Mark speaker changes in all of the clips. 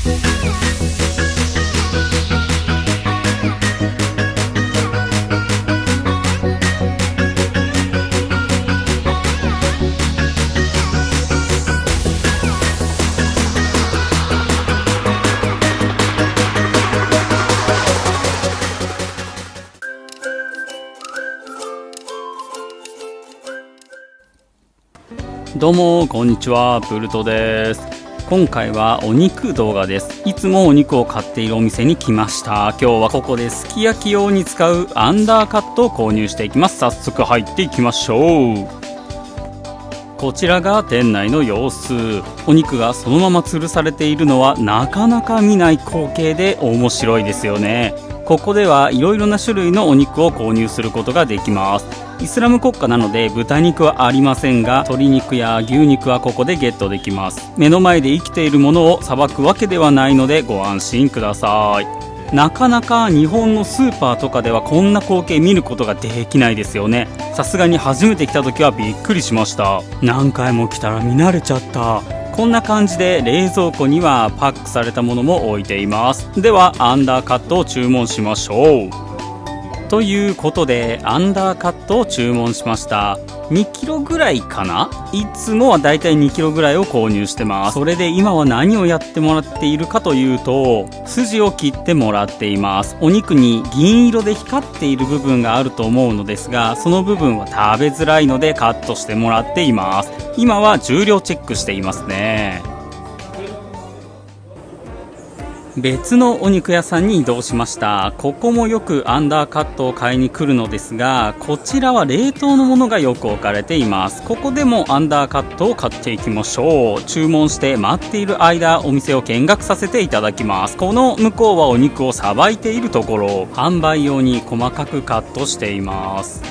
Speaker 1: どうもこんにちは、ブルトです。今回はお肉動画です。いつもお肉を買っているお店に来ました。今日はここですき焼き用に使うアンダーカットを購入していきます。早速入っていきましょう。こちらが店内の様子。お肉がそのまま吊るされているのはなかなか見ない光景で面白いですよね。ここではいろいろな種類のお肉を購入することができます。イスラム国家なので豚肉はありませんが、鶏肉や牛肉はここでゲットできます。目の前で生きているものをさばくわけではないのでご安心ください。なかなか日本のスーパーとかではこんな光景見ることができないですよね。さすがに初めて来た時はびっくりしました。何回も来たら見慣れちゃった。こんな感じで冷蔵庫にはパックされたものも置いています。ではアンダーカットを注文しましょう。ということでアンダーカットを注文しました。2キロぐらいかな。いつもはだいたい2キロぐらいを購入してます。それで今は何をやってもらっているかというと、筋を切ってもらっています。お肉に銀色で光っている部分があると思うのですが、その部分は食べづらいのでカットしてもらっています。今は重量チェックしていますね。別のお肉屋さんに移動しました。ここもよくアンダーカットを買いに来るのですが、こちらは冷凍のものがよく置かれています。ここでもアンダーカットを買っていきましょう。注文して待っている間、お店を見学させていただきます。この向こうはお肉をさばいているところ、販売用に細かくカットしています。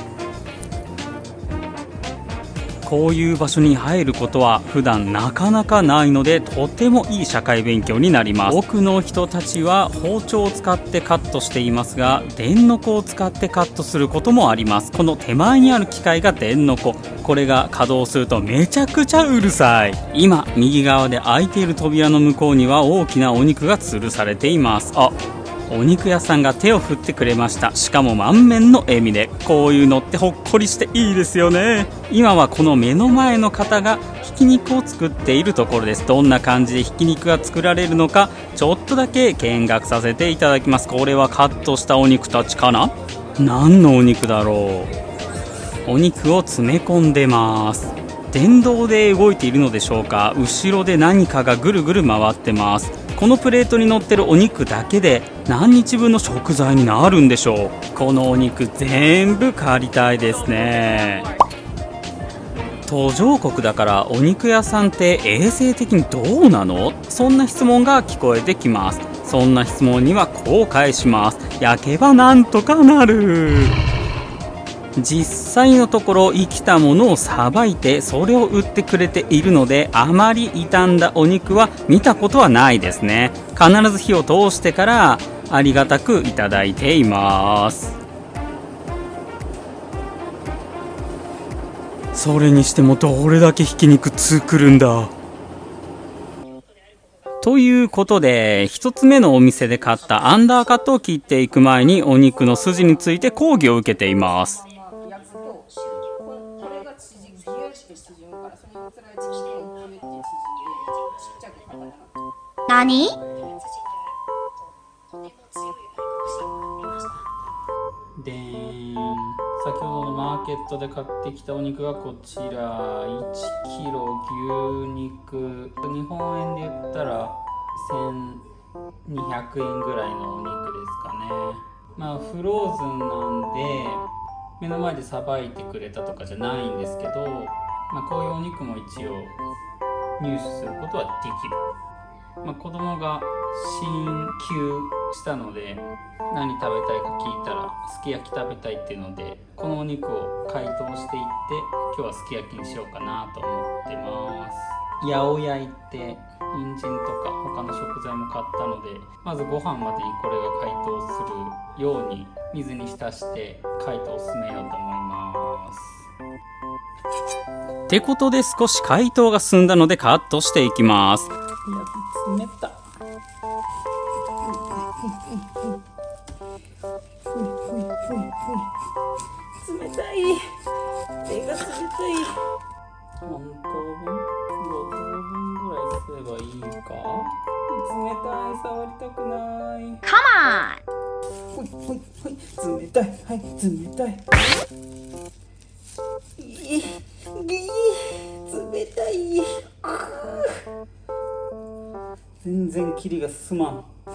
Speaker 1: こういう場所に入ることは普段なかなかないので、とてもいい社会勉強になります。多くの人たちは包丁を使ってカットしていますが、電ノコを使ってカットすることもあります。この手前にある機械が電ノコ。これが稼働するとめちゃくちゃうるさい。今右側で開いている扉の向こうには大きなお肉が吊るされています。お肉屋さんが手を振ってくれました。しかも満面の笑みで。こういうのってほっこりしていいですよね。今はこの目の前の方がひき肉を作っているところです。どんな感じでひき肉が作られるのか、ちょっとだけ見学させていただきます。これはカットしたお肉たちかな。何のお肉だろう。お肉を詰め込んでます。電動で動いているのでしょうか。後ろで何かがぐるぐる回ってます。このプレートに乗ってるお肉だけで何日分の食材になるんでしょう。このお肉全部借りたいですね。途上国だからお肉屋さんって衛生的にどうなの？そんな質問が聞こえてきます。そんな質問にはこう返します。焼けばなんとかなる。実際のところ生きたものをさばいてそれを売ってくれているので、あまり傷んだお肉は見たことはないですね。必ず火を通してからありがたくいただいています。それにしてもどれだけひき肉作るんだ。ということで、一つ目のお店で買ったアンダーカットを切っていく前にお肉の筋について講義を受けています。
Speaker 2: 何？
Speaker 1: でーん、先ほどのマーケットで買ってきたお肉がこちら。1キロ牛肉、日本円で言ったら1200円ぐらいのお肉ですかね。フローズンなんで目の前でさばいてくれたとかじゃないんですけど、こういうお肉も一応入手することはできる。子供が進級したので何食べたいか聞いたらすき焼き食べたいっていうので、このお肉を解凍していって、今日はすき焼きにしようかなと思ってます。八を焼いて人参とか他の食材も買ったので、まずご飯までにこれが解凍するように水に浸して解凍を進めようと思います。ってことで少し解凍が進んだのでカットしていきます。冷た。
Speaker 2: 冷たい。手が冷たい。何等分5等分ぐらいすればいいか。冷たい、触りたくない。ほいほいほい、冷たい、はい、冷たい。冷たい。全然霧が進まん。冷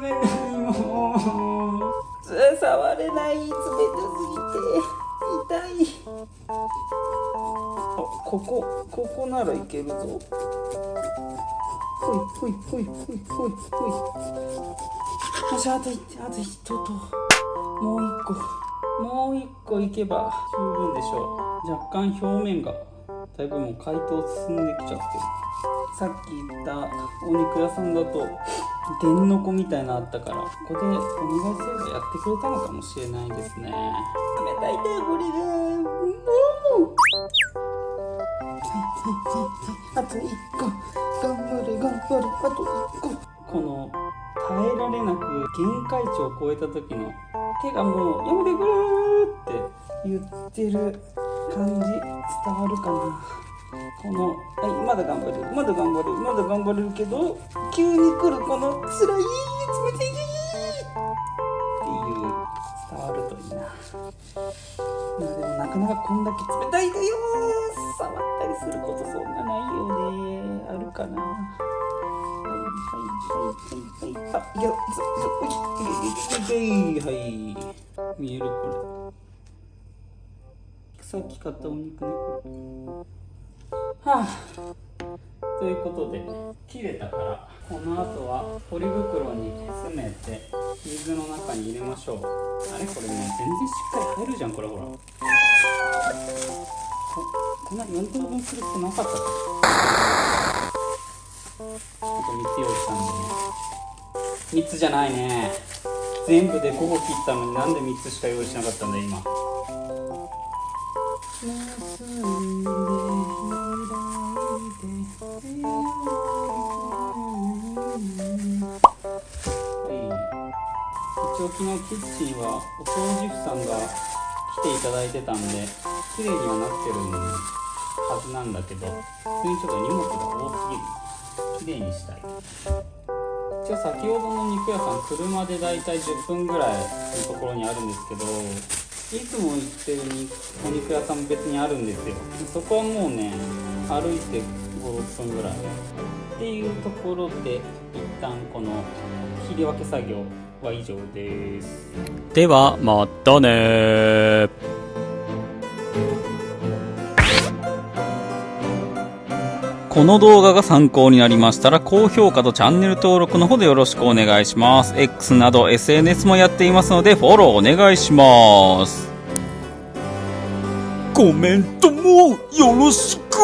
Speaker 2: たいもう。触れない、冷たすぎて痛い。あ、ここならいけるぞ。ほいほいほいほいほいほい。よし、あと一ともう一個いけば十分でしょう。若干表面がだいぶもう解凍進んできちゃってる。さっき言ったお肉屋さんだと電の子みたいなのあったから、ここでお願いすればやってくれたのかもしれないですね。冷たいねこれが。あと1個頑張れあと1個。この耐えられなく限界値を超えた時の手がもうやめてくれって言ってる感じ伝わるかな。このまだ頑張れるけど急に来るこの辛い冷たいっていう伝わるといいな。でもなかなかこんだけ冷たいのよ。触ったりすることそんなないよね。あるかな。見えるこれ。さっき買ったお肉ねこれ。はあ。ということで切れたからこの後はポリ袋に詰めて水の中に入れましょう。あれこれもう全然しっかり入るじゃんこれほら。こんな4等分する必要なかったか。3つ用意したんでね。3つじゃないね。全部で5個切ったのになんで3つしか用意しなかったんだ今。一応昨日キッチンはお掃除婦さんが来ていただいてたんで綺麗にはなってるはずなんだけど、普通にちょっと荷物が多すぎる。綺麗にしたい。一応先ほどの肉屋さん車でだいたい10分ぐらいのところにあるんですけど、いつも行ってるお肉屋さんも別にあるんですよ。そこはもうね歩いて 5,6 分ぐらいっていうところで一旦この切り分け作業は以上です。
Speaker 1: ではまたね。この動画が参考になりましたら高評価とチャンネル登録のほどよろしくお願いします。 X など SNS もやっていますのでフォローお願いします。コメントもよろしく。